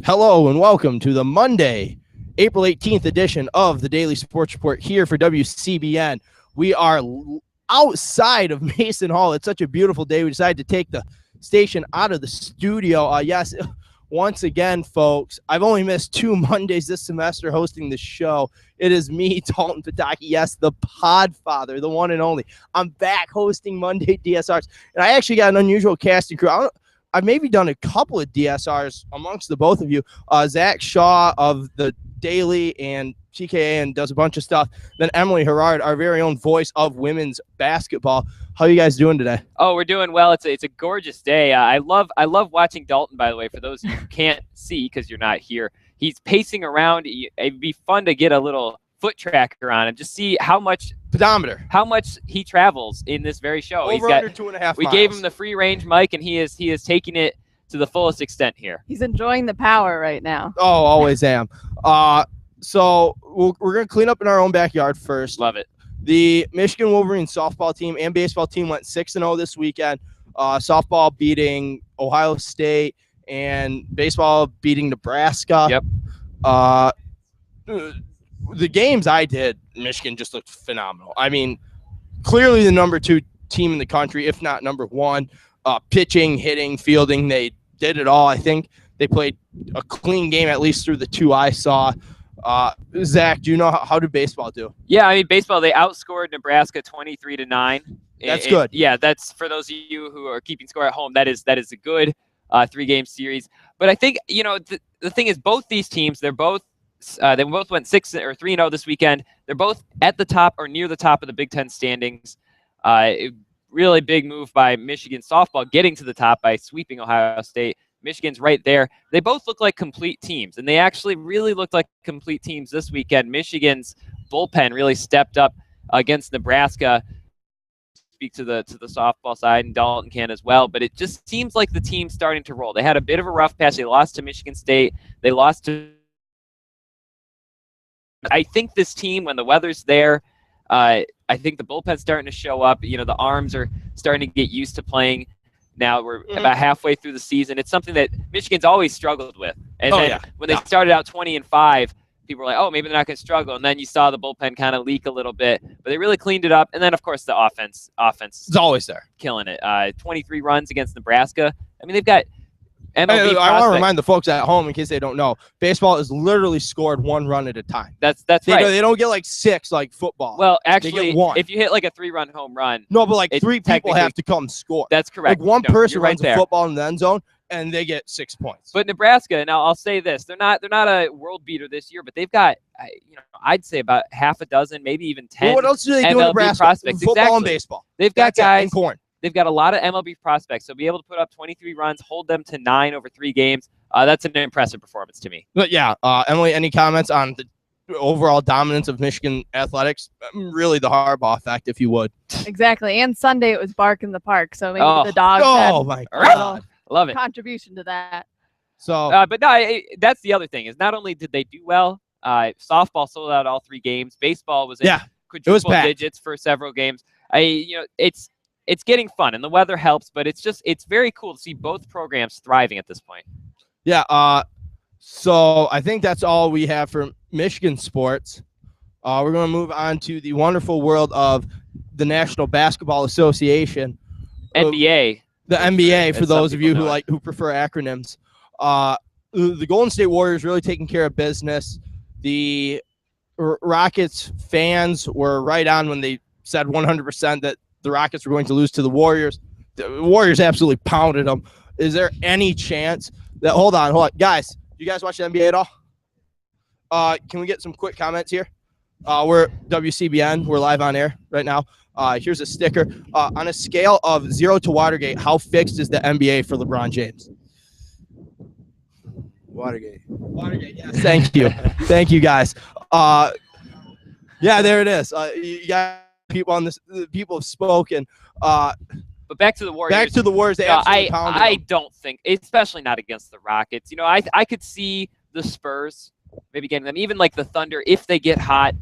Hello and welcome to the Monday, April 18th edition of the Daily Sports Report here for WCBN. We are outside of Mason Hall. It's such a beautiful day. We decided to take the station out of the studio. Yes, once again, folks, I've only missed 2 Mondays this semester hosting the show. It is me, Dalton Pataki, yes, the Podfather, the one and only. I'm back hosting Monday DSRs, and I actually got an unusual casting crew. I've maybe done a couple of DSRs amongst the both of you. Zach Shaw of the Daily and TKA and does a bunch of stuff. Then Emily Herrard, our very own voice of women's basketball. How are you guys doing today? Oh, we're doing well. It's a gorgeous day. I love watching Dalton, by the way, for those who can't see because you're not here. He's pacing around. It'd be fun to get a little foot tracker on him, just see how much he travels in this very show. Under 2.5 miles. We gave him the free range mic, and he is taking it to the fullest extent here. He's enjoying the power right now. Oh, always am. So we're gonna clean up in our own backyard first. Love it. The Michigan Wolverines softball team and baseball team went 6-0 this weekend. Softball beating Ohio State and baseball beating Nebraska. Yep. The games I did, Michigan just looked phenomenal. I mean, clearly the number 2 team in the country, if not number 1. Pitching, hitting, fielding, they did it all. I think they played a clean game, at least through the 2 I saw. Zach, do you know how did baseball do? Yeah, I mean, baseball, they outscored Nebraska 23-9. That's good. Yeah, that's for those of you who are keeping score at home. That is a good 3-game series. But I think, the thing is, both these teams, they both went 3-0 this weekend. They're both at the top or near the top of the Big Ten standings. Really big move by Michigan softball getting to the top by sweeping Ohio State. Michigan's right there. They both look like complete teams, and they actually really looked like complete teams this weekend. Michigan's bullpen really stepped up against Nebraska. Speak to the softball side, and Dalton can as well. But it just seems like the team's starting to roll. They had a bit of a rough patch. They lost to Michigan State. They lost to. I think this team, when the weather's there, I think the bullpen's starting to show up. The arms are starting to get used to playing. Now we're about halfway through the season. It's something that Michigan's always struggled with. And when they started out 20-5, people were like, oh, maybe they're not going to struggle. And then you saw the bullpen kind of leak a little bit. But they really cleaned it up. And then, of course, the offense is always there. Killing it. 23 runs against Nebraska. I mean, they've got MLB I want to remind the folks at home, in case they don't know, baseball is literally scored 1 run at a time. That's right. They don't get like 6 like football. Well, actually, they get 1. If you hit like a 3-run home run. No, but like 3 people have to come score. That's correct. Like one person runs a football in the end zone, and they get 6 points. But Nebraska, now I'll say this, they're not a world beater this year, but they've got, I'd say about half a dozen, maybe even 10. Well, what else do they do in Nebraska? Prospects. Football and baseball. They've got guys. And corn. They've got a lot of MLB prospects, so be able to put up 23 runs, hold them to 9 over 3 games. That's an impressive performance to me. But yeah, Emily, any comments on the overall dominance of Michigan athletics? Really the Harbaugh effect, if you would. Exactly. And Sunday it was bark in the park, so maybe the dogs had my God. Love it. Contribution to that. So, but no, that's the other thing is not only did they do well, softball sold out all 3 games. Baseball was in quadruple digits for several games. It's getting fun, and the weather helps, but it's very cool to see both programs thriving at this point. Yeah, so I think that's all we have for Michigan sports. We're going to move on to the wonderful world of the National Basketball Association. NBA. The NBA, for those of you who prefer acronyms. The Golden State Warriors really taking care of business. The Rockets fans were right on when they said 100% that the Rockets were going to lose to the Warriors. The Warriors absolutely pounded them. Is there any chance that – hold on. Guys, you guys watch the NBA at all? Can we get some quick comments here? We're WCBN. We're live on air right now. Here's a sticker. On a scale of 0 to Watergate, how fixed is the NBA for LeBron James? Watergate, yes. Thank you. Thank you, guys. Yeah, there it is. You got people on this. People have spoken. But back to the Warriors. They absolutely pounded I them. don't think, especially not against the Rockets. I could see the Spurs maybe getting them, even like the Thunder if they get hot.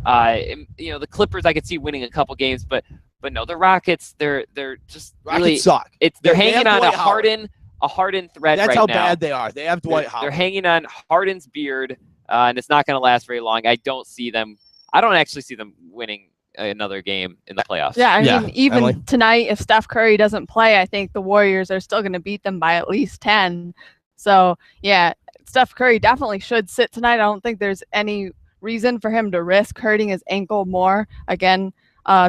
The Clippers I could see winning a couple games, but no, the Rockets they're just Rockets really suck. They're hanging on a Harden a Harden threat That's right how now. bad they are. They have Dwight Howard. They're hanging on Harden's beard, and it's not going to last very long. I don't actually see them winning another game in the playoffs. Yeah, I mean, even Emily? tonight, if Steph Curry doesn't play, I think the Warriors are still going to beat them by at least 10. So, yeah, Steph Curry definitely should sit tonight. I don't think there's any reason for him to risk hurting his ankle more again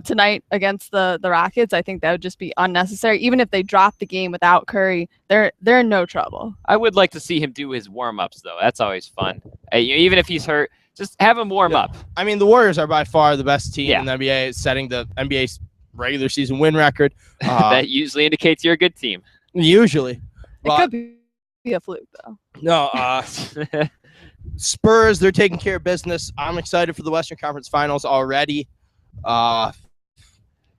tonight against the Rockets. I think that would just be unnecessary. Even if they drop the game without Curry, they're in no trouble. I would like to see him do his warm-ups, though. That's always fun. Even if he's hurt, just have him warm up. I mean, the Warriors are by far the best team Yeah. in the NBA, setting the NBA's regular season win record. That usually indicates you're a good team. Usually. It could be a fluke, though. No, Spurs, they're taking care of business. I'm excited for the Western Conference Finals already. Yeah,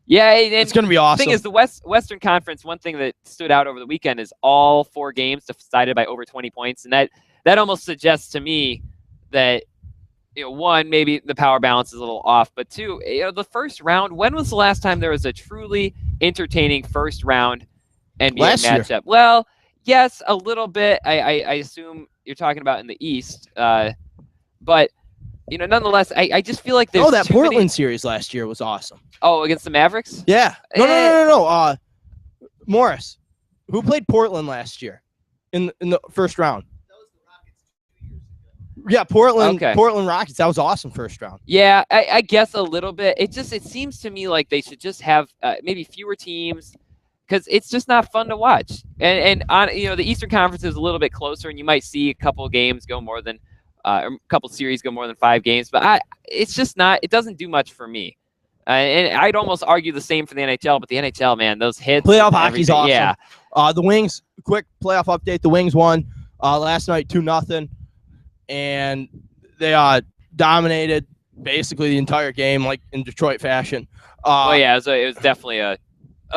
it's going to be awesome. The thing is, the Western Conference, one thing that stood out over the weekend is all 4 games decided by over 20 points. And that almost suggests to me that, one, maybe the power balance is a little off, but 2, the first round, when was the last time there was a truly entertaining first round NBA matchup? Year. Well, yes, a little bit. I assume you're talking about in the East. But, nonetheless, I just feel like there's that Portland series last year was awesome. Oh, against the Mavericks? Yeah. No. Morris, who played Portland last year in the first round? Yeah, Portland Rockets. That was awesome first round. Yeah, I guess a little bit. It seems to me like they should just have maybe fewer teams because it's just not fun to watch. And on the Eastern Conference is a little bit closer, and you might see a couple games go more than a couple series go more than 5 games. But it's just not. It doesn't do much for me. And I'd almost argue the same for the NHL. But the NHL, man, those hits, playoff hockey's awesome. Yeah. The Wings. Quick playoff update. The Wings won last night 2-0. And they dominated basically the entire game, like in Detroit fashion. It was definitely a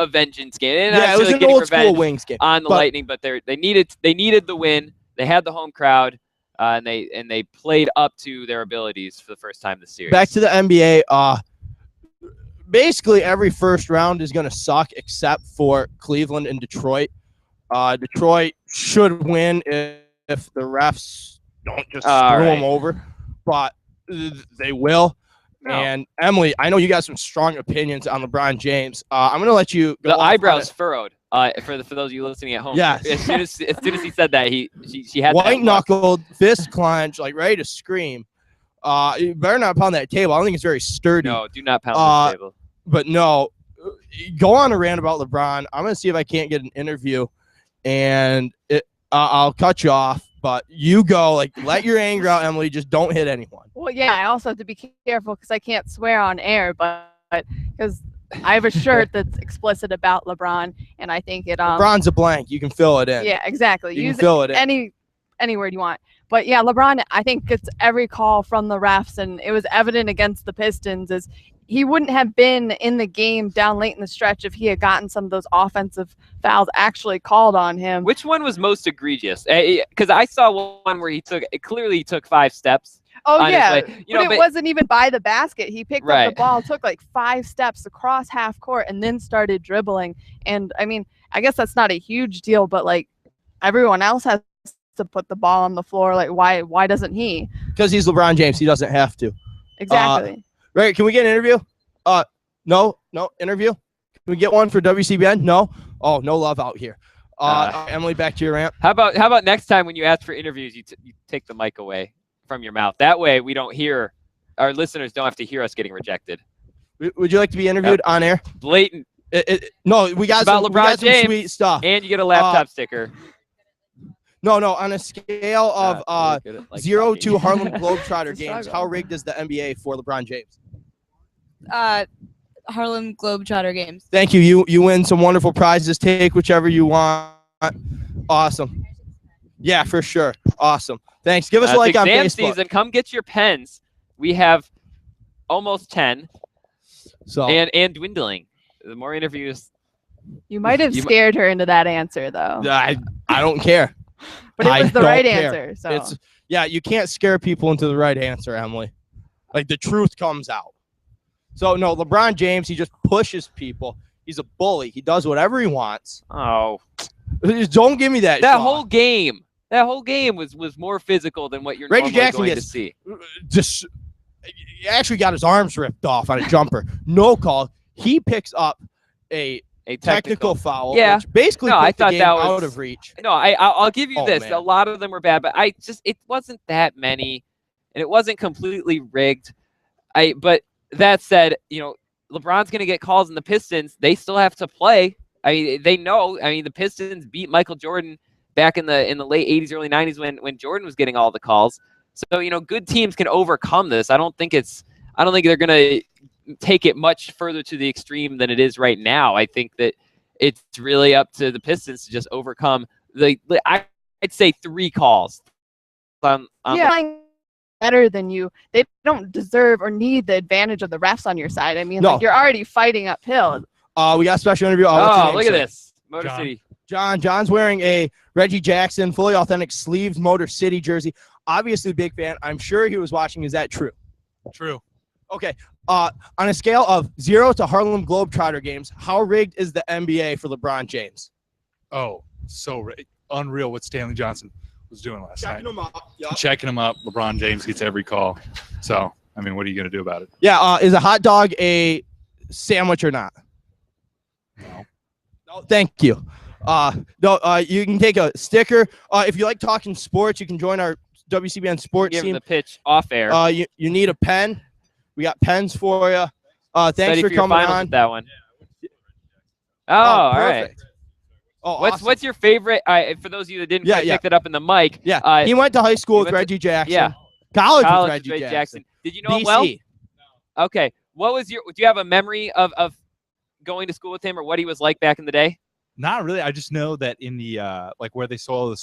vengeance game. And it was an old school Wings game on the Lightning, but they needed the win. They had the home crowd, and they played up to their abilities for the first time this series. Back to the NBA. Basically, every first round is going to suck except for Cleveland and Detroit. Detroit should win if the refs don't just screw them over, but they will. No. And Emily, I know you got some strong opinions on LeBron James. I'm going to let you go. The eyebrows furrowed for those of you listening at home. Yes. As soon as he said that, she had white knuckled, fist clenched, like ready to scream. You better not pound that table. I don't think it's very sturdy. No, do not pound the table. But no, go on a rant about LeBron. I'm going to see if I can't get an interview, and I'll cut you off. But you go, let your anger out, Emily. Just don't hit anyone. Well, yeah, I also have to be careful because I can't swear on air, but because I have a shirt that's explicit about LeBron, and I think it. LeBron's a blank. You can fill it in. Yeah, exactly. You can fill it in. Any word you want. But yeah, LeBron, I think gets every call from the refs, and it was evident against the Pistons is he wouldn't have been in the game down late in the stretch if he had gotten some of those offensive fouls actually called on him. Which one was most egregious? Because I saw one where he clearly took 5 steps. Oh, yeah. But it wasn't even by the basket. He picked up the ball, took 5 steps across half court, and then started dribbling. And, I mean, I guess that's not a huge deal, but, everyone else has to put the ball on the floor. Why doesn't he? Because he's LeBron James. He doesn't have to. Exactly. Right, can we get an interview? No, interview? Can we get one for WCBN? No? Oh, no love out here. Emily, back to your rant. How about next time when you ask for interviews, you take the mic away from your mouth. That way we don't hear, our listeners don't have to hear us getting rejected. Would you like to be interviewed on air? Blatant. No, we got some sweet stuff. And you get a laptop sticker. No, on a scale of 0 to Harlem Globetrotter games, how rigged is the NBA for LeBron James? Harlem Globetrotter games. Thank you. You win some wonderful prizes. Take whichever you want. Awesome. Yeah, for sure. Awesome. Thanks. Give us a like on Facebook. Season. Come get your pens. We have almost 10. So and dwindling. The more interviews. You might have scared her into that answer, though. I don't care. But it was the right answer. So you can't scare people into the right answer, Emily. The truth comes out. So no, LeBron James, he just pushes people. He's a bully. He does whatever he wants. Oh. Don't give me that. That Sean. whole game. That whole game was more physical than what you're Reggie normally Jackson going to gets see. Just he actually got his arms ripped off on a jumper. No call. He picks up a technical foul, Yeah. which basically No, I put the thought game that was out of reach. No, I'll give you Oh, this. man. A lot of them were bad, but it wasn't that many, and it wasn't completely rigged. But that said, LeBron's going to get calls, and the Pistons, they still have to play. I mean, they know. I mean, the Pistons beat Michael Jordan back in the late 80s, early 90s when Jordan was getting all the calls. So, good teams can overcome this. I don't think they're going to take it much further to the extreme than it is right now. I think that it's really up to the Pistons to just overcome I'd say 3 calls. Better than you. They don't deserve or need the advantage of the refs on your side. I mean, No. like, you're already fighting uphill. We got a special interview. What's your name, Look at sir? this. Motor John. City. John's wearing a Reggie Jackson fully authentic sleeved Motor City jersey. Obviously a big fan. I'm sure he was watching. Is that true? True. Okay. On a scale of 0 to Harlem Globetrotter games, how rigged is the NBA for LeBron James? Oh, so unreal what Stanley Johnson was doing last night. Checking him up. Yep. Checking him up. LeBron James gets every call. So, I mean, what are you going to do about it? Yeah. Is a hot dog a sandwich or not? No. No. Thank you. You can take a sticker. If you like talking sports, you can join our WCBN sports Give him team. the pitch off air. You need a pen. We got pens for you. Thanks Study for for your coming finals on. with that one. Oh, all right. perfect. Oh, What's awesome. what's your favorite? For those of you that didn't Yeah, quite yeah. pick that up in the mic. Yeah, he went to high school he with went to- Reggie Jackson. yeah. College with College Reggie with Jackson. Did you know him DC. well? Okay. What was do you have a memory of going to school with him or what he was like back in the day? Not really. I just know that in the like where they sell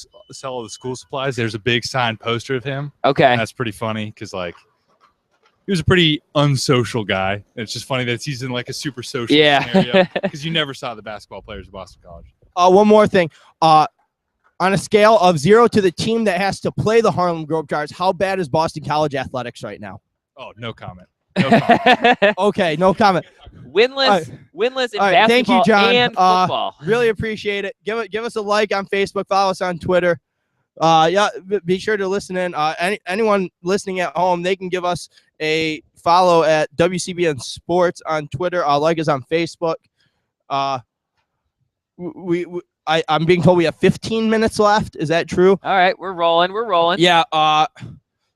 all the school supplies, there's a big signed poster of him. Okay. And that's pretty funny because like he was a pretty unsocial guy. And it's just funny that he's in like a super social scenario Yeah. because you never saw the basketball players at Boston College. One more thing. On a scale of 0 to the team that has to play the Harlem Globetrotters, how bad is Boston College athletics right now? Oh, no comment. No comment. Okay, no comment. winless in All right, thank you, basketball John. and football. Really appreciate it. Give us a like on Facebook. Follow us on Twitter. Be sure to listen in. Anyone listening at home, they can give us a follow at WCBN Sports on Twitter. Like us on Facebook. I'm being told we have 15 minutes left. Is that true? All right, we're rolling. Yeah.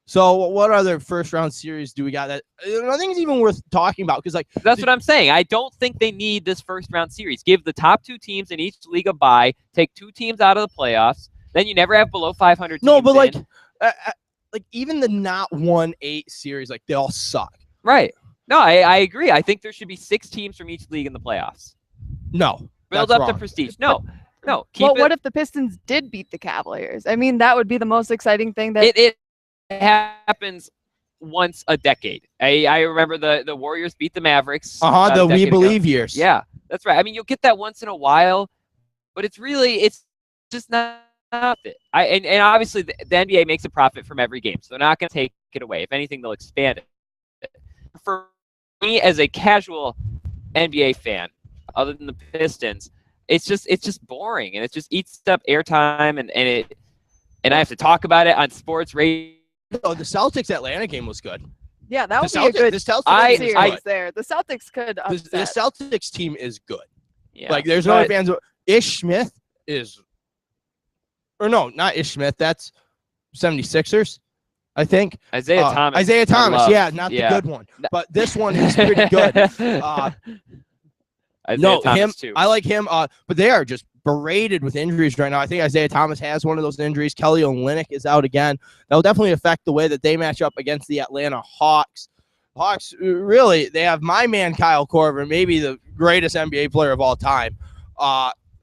So what other first round series do we got that I think it's even worth talking about? Because That's what I'm saying. I don't think they need this first round series. Give the top 2 teams in each league a bye. Take 2 teams out of the playoffs. Then you never have below 500 teams. no, but in. like even the not 1-8 series, like they all suck. Right. No, I agree. I think there should be 6 teams from each league in the playoffs. No. Build that's up the wrong. prestige. No. Keep Well, it. what if the Pistons did beat the Cavaliers? I mean, that would be the most exciting thing. That It happens once a decade. I remember the Warriors beat the Mavericks. The a We decade ago. Believe years. Yeah, that's right. I mean, you'll get that once in a while, but it's just not it. And obviously the NBA makes a profit from every game, so they're not going to take it away. If anything, they'll expand it. For me, as a casual NBA fan, other than the Pistons, it's just boring, and it just eats up airtime, and I have to talk about it on sports radio. Oh, the Celtics Atlanta game was good. yeah, that would The be a Celtics, good the Celtics series is good. there. The Celtics could The upset. Celtics team is good. Yeah, Like there's no but- fans. Ish Smith is, or no, not Ish Smith. That's 76ers, I think. Isaiah Thomas. Isaiah I Thomas, love. yeah, not the good one, but this one is pretty good. Isaiah Thomas too. I like him. But they are just berated with injuries right now. I think Isaiah Thomas has one of those injuries. Kelly Olynyk is out again. That'll definitely affect the way that they match up against the Atlanta Hawks. Hawks, really, they have my man Kyle Korver, maybe the greatest NBA player of all time.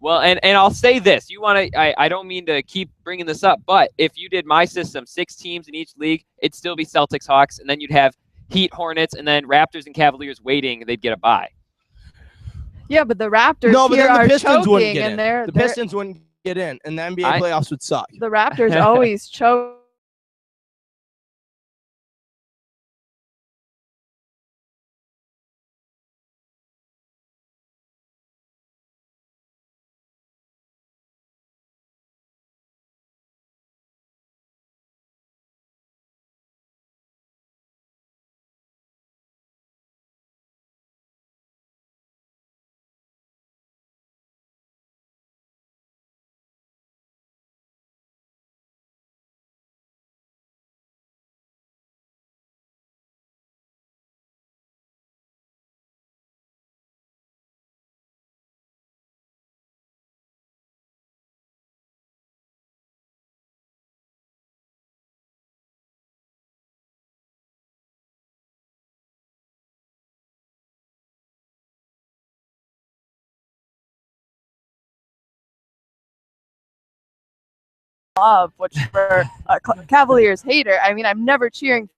Well, and I'll say this. You want to? I don't mean to keep bringing this up, but if you did my system, 6 teams in each league, it'd still be Celtics, Hawks, and then you'd have Heat, Hornets, and then Raptors and Cavaliers waiting. They'd get a bye. yeah, but the Raptors No, but here then the are Pistons wouldn't choking, get in. and they're The Pistons wouldn't get in, and the NBA playoffs would suck. the Raptors always choke. love, which for a Cavaliers hater, I mean, I'm never cheering.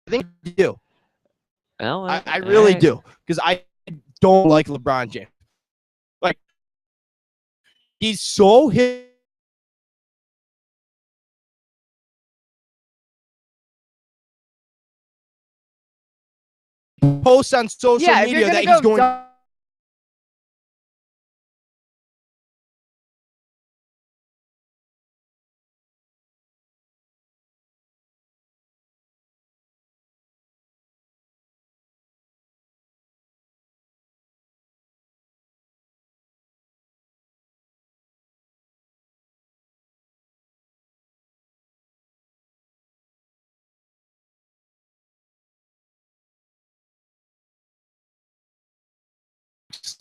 I think I do. Well, I really alright. do, because I don't like LeBron James. Like, he's so hit. Posts on social Yeah, if you're media gonna that go he's going.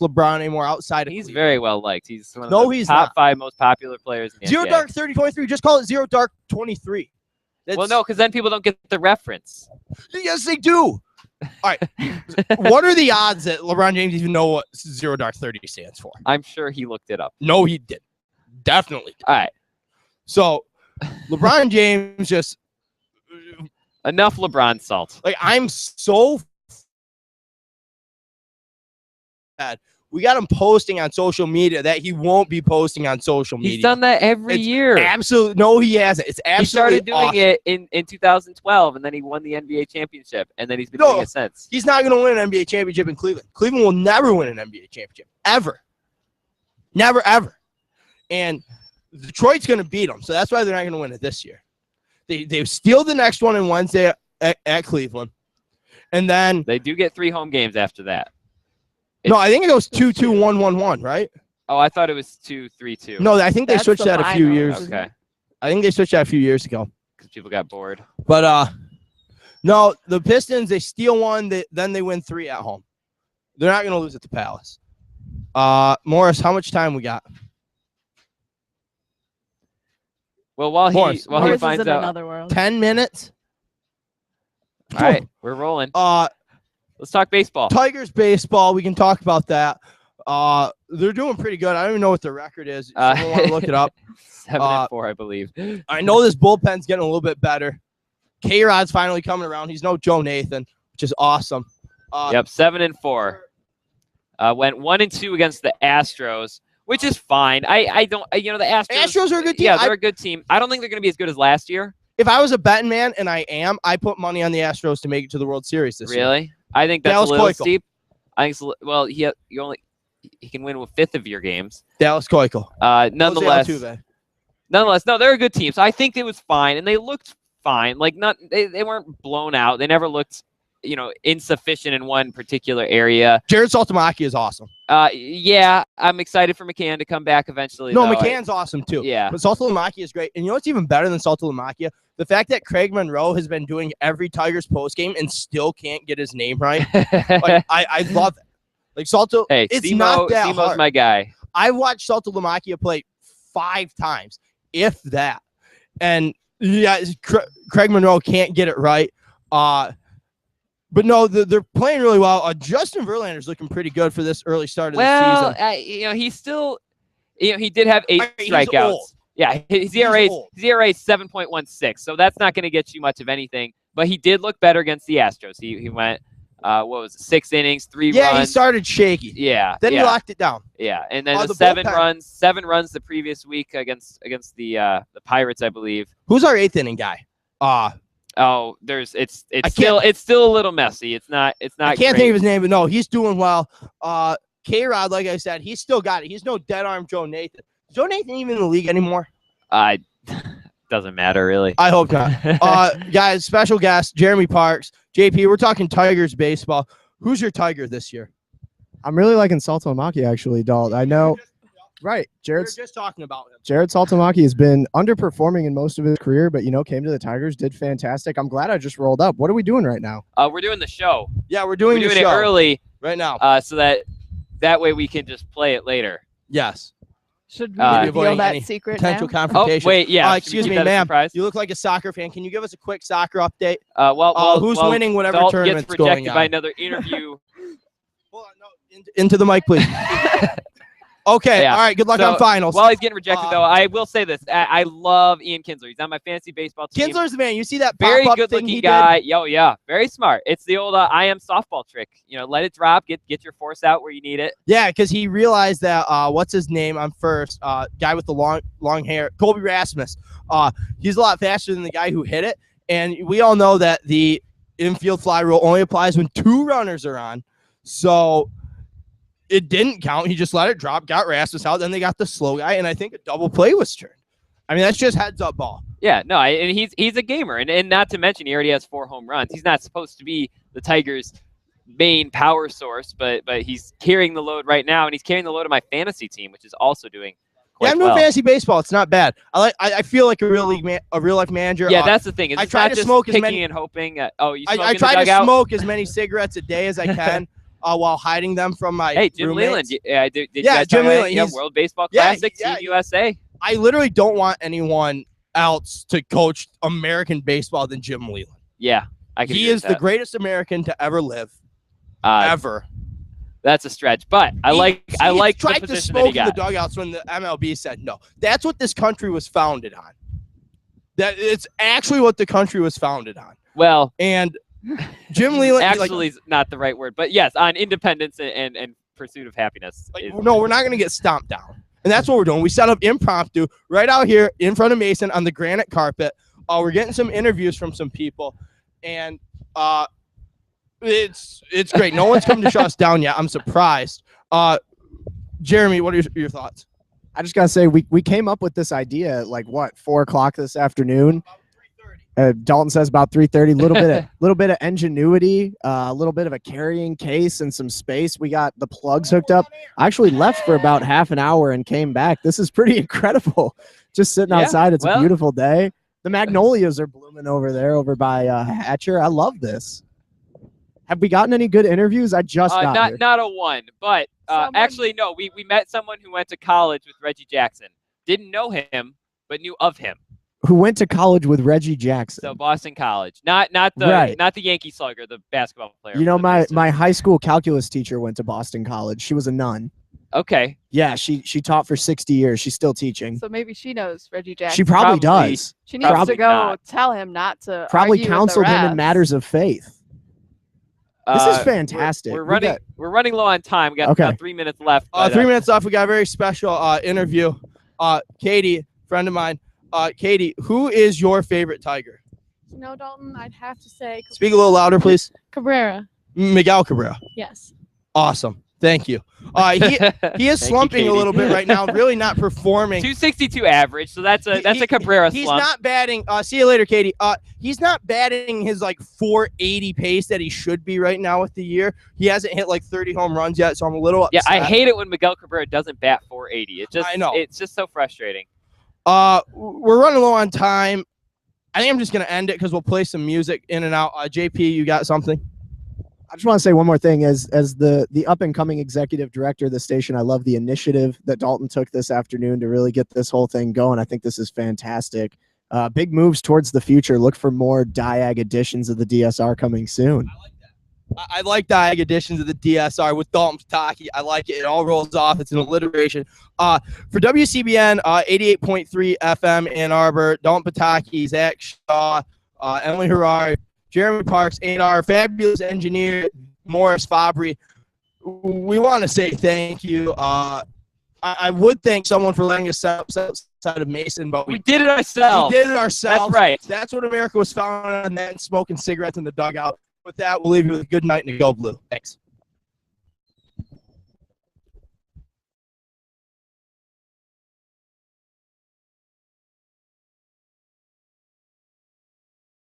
LeBron anymore outside of He's Cleveland. very well liked. He's one of No, the he's top not. 5 most popular players in the Zero NBA. Dark 3023. Just call it Zero Dark 23. Well, no, because then people don't get the reference. Yes, they do. All right. What are the odds that LeBron James even know what Zero Dark 30 stands for? I'm sure he looked it up. No, he didn't. Definitely. All right. So, LeBron James just Enough LeBron salt. like, I'm so bad. We got him posting on social media that he won't be posting on social media. He's done that every It's year. Absolutely. No, he hasn't. It's He absolutely started doing awesome. it in 2012, and then he won the NBA championship, and then he's been No. doing it since. He's not going to win an NBA championship in Cleveland. Cleveland will never win an NBA championship. Ever. Never, ever. And Detroit's going to beat them. So that's why they're not going to win it this year. They steal the next one on Wednesday at Cleveland. And then They do get 3 home games after that. no, I think it goes 2-2-1-1-1, right? Oh, I thought it was 2-3-2. No, I think they That's switched the that a few final. years. Okay, I think they switched that a few years ago. because people got bored. But no, the Pistons, they steal one, then they win 3 at home. They're not going to lose at the Palace. Morris, how much time we got? Well, while he Morris Morris finds is in out. another world. 10 minutes? All right, we're rolling. Let's talk baseball. Tigers baseball, we can talk about that. They're doing pretty good. I don't even know what their record is. I don't want to look it up. 7-4, I believe. I know this bullpen's getting a little bit better. K-Rod's finally coming around. He's no Joe Nathan, which is awesome. Yep, 7-4. Went 1-2 against the Astros, which is fine. I don't, the Astros are a good team. Yeah, they're a good team. I don't think they're going to be as good as last year. If I was a betting man, and I am, I put money on the Astros to make it to the World Series this year. Really? I think that's Dallas a little Keuchel. steep. I think well, he can win with 5th of your games. Dallas Keuchel. Nonetheless, Jose Altuve. no, they're a good team. So I think it was fine, and they looked fine. Like they weren't blown out. They never looked, insufficient in one particular area. Jared Saltamaki is awesome. Yeah, I'm excited for McCann to come back eventually. No, though. McCann's awesome too. Yeah. But Saltamaki is great. And you know what's even better than Saltamaki? The fact that Craig Monroe has been doing every Tigers postgame and still can't get his name right. Like, I love it. Like Salto, Hey, it's Simo, not that Simo's hard. my guy. I watched Saltamaki play 5 times, if that. And yeah, Craig Monroe can't get it right. But no, they're playing really well. Justin Verlander's looking pretty good for this early start of the season. He's still, he did have 8 He's strikeouts. old. Yeah, his ERA is 7.16, so that's not going to get you much of anything. But he did look better against the Astros. He went, 6 innings, 3 Yeah, runs. he started shaky. Yeah, Then he yeah, locked it down. yeah, and then the 7 bullpen. 7 runs the previous week against the Pirates, I believe. Who's our 8th inning guy? Oh, it's I still a little messy. It's not I can't great. think of his name, but no, he's doing well. K-Rod, like I said, he's still got it. He's no dead arm Joe Nathan. Is Joe Nathan even in the league anymore? Doesn't matter really. I hope not. Guys, special guest, Jeremy Parks. JP, we're talking Tigers baseball. Who's your Tiger this year? I'm really liking Saltamaki, actually, Dalt. I know. Right. We were just talking about him. Jared Saltamaki has been underperforming in most of his career, but, came to the Tigers, did fantastic. I'm glad I just rolled up. What are we doing right now? We're doing the show. Yeah, we're doing it show early right now. so that way we can just play it later. Yes. Should we avoiding reveal that any secret potential now? confrontation. Oh, wait, yeah. Excuse Should we me, keep that a ma'am. surprise? You look like a soccer fan. Can you give us a quick soccer update? Who's winning whatever Dalton tournament's gets going rejected on? by another interview. Hold on, no, into the mic, please. Okay, Yeah. all right. Good luck So, on finals. While he's getting rejected, though, I will say this: I love Ian Kinsler. He's on my fantasy baseball team. Kinsler's the man. You see that Very pop-up good thing looking he guy. Yeah, very smart. It's the old I am softball trick. Let it drop. Get your force out where you need it. did? Yeah, because he realized that what's his name on first? Guy with the long hair, Colby Rasmus. He's a lot faster than the guy who hit it, and we all know that the infield fly rule only applies when 2 runners are on. So it didn't count. He just let it drop, got Rasmus out. Then they got the slow guy, and I think a double play was turned. I mean, that's just heads up ball. Yeah, no, and he's a gamer, and not to mention he already has 4 home runs. He's not supposed to be the Tigers' main power source, but he's carrying the load right now, and he's carrying the load of my fantasy team, which is also doing quite I'm well. doing fantasy baseball. It's not bad. I feel like a real life manager. Yeah, that's the thing. I It's try not to just smoke as picking many- and hoping. You I smoke in try the to dugout? smoke as many cigarettes a day as I can while hiding them from my Hey, Jim roommates. Leland. Yeah, did you Yeah, guys Jim talk about Leland, it? Yeah, he's- World Baseball Yeah, Classic, yeah. Team USA. I literally don't want anyone else to coach American baseball than Jim Leland. Yeah, I can. He agree is with the that. greatest American to ever live, Uh, ever. That's a stretch, but I like the tried to position that smoke he in the got. dugouts when the MLB said no. That's what this country was founded on. That it's actually what the country was founded on. Well, And Jim Leland, actually, is not the right word, but yes, on independence and pursuit of happiness. no, we're not going to get stomped down. And that's what we're doing. We set up impromptu right out here in front of Mason on the granite carpet. We're getting some interviews from some people, and it's great. No one's come to shut us down yet. I'm surprised. Jeremy, what are your thoughts? I just got to say, we came up with this idea at 4 o'clock this afternoon. Dalton says about 3:30. Little bit of ingenuity, a little bit of a carrying case and some space. We got the plugs hooked up. I actually left for about half an hour and came back. This is pretty incredible. Just sitting Yeah, outside. It's well- a beautiful day. The magnolias are blooming over by Hatcher. I love this. Have we gotten any good interviews? I just got here. Not a one, but actually no. We met someone who went to college with Reggie Jackson. Didn't know him, but knew of him. Who went to college with Reggie Jackson. So Boston College, not the Right. not the Yankee slugger, the basketball player. You know, for the my Pistons. high school calculus teacher went to Boston College. She was a nun. Okay. Yeah, she taught for 60 years. She's still teaching. So maybe she knows Reggie Jackson. She probably Probably. does. She needs probably to go not. tell him not to Probably argue with the counseled him in refs. matters of faith. This is Uh, fantastic. We're We running. got- We're running low on time. We got Okay. about 3 minutes left. but, 3 minutes left. We got a very special interview. Katie, friend of mine. Katie, who is your favorite Tiger? Dalton, I'd have to say Speak a little louder, please. Cabrera. Miguel Cabrera. Yes. Awesome. Thank you. He is Thank you, slumping a Katie. little bit right now, really not performing. 262 average. So that's a Cabrera He's slump. not batting. See you later, Katie. He's not batting his 480 pace that he should be right now with the year. He hasn't hit 30 home runs yet, so I'm a little upset. Yeah, I hate it when Miguel Cabrera doesn't bat 480. I know. It's just so frustrating. We're running low on time. I think I'm just gonna end it because we'll play some music in and out. JP, you got something? I just want to say one more thing. As the up and coming executive director of the station, I love the initiative that Dalton took this afternoon to really get this whole thing going. I think this is fantastic. Big moves towards the future. Look for more Diag editions of the DSR coming soon. I like Diag editions of the DSR with Dalton Pataki. I like it. It all rolls off. It's an alliteration. For WCBN 88.3 FM Ann Arbor, Dalton Pataki, Zach Shaw, Emily Harari, Jeremy Parks, and our fabulous engineer, Morris Fabry. We want to say thank you. I would thank someone for letting us set outside of Mason, but We did it ourselves. we did it ourselves. That's right. That's what America was founded on, that and smoking cigarettes in the dugout. With that, we'll leave you with a good night and a go blue.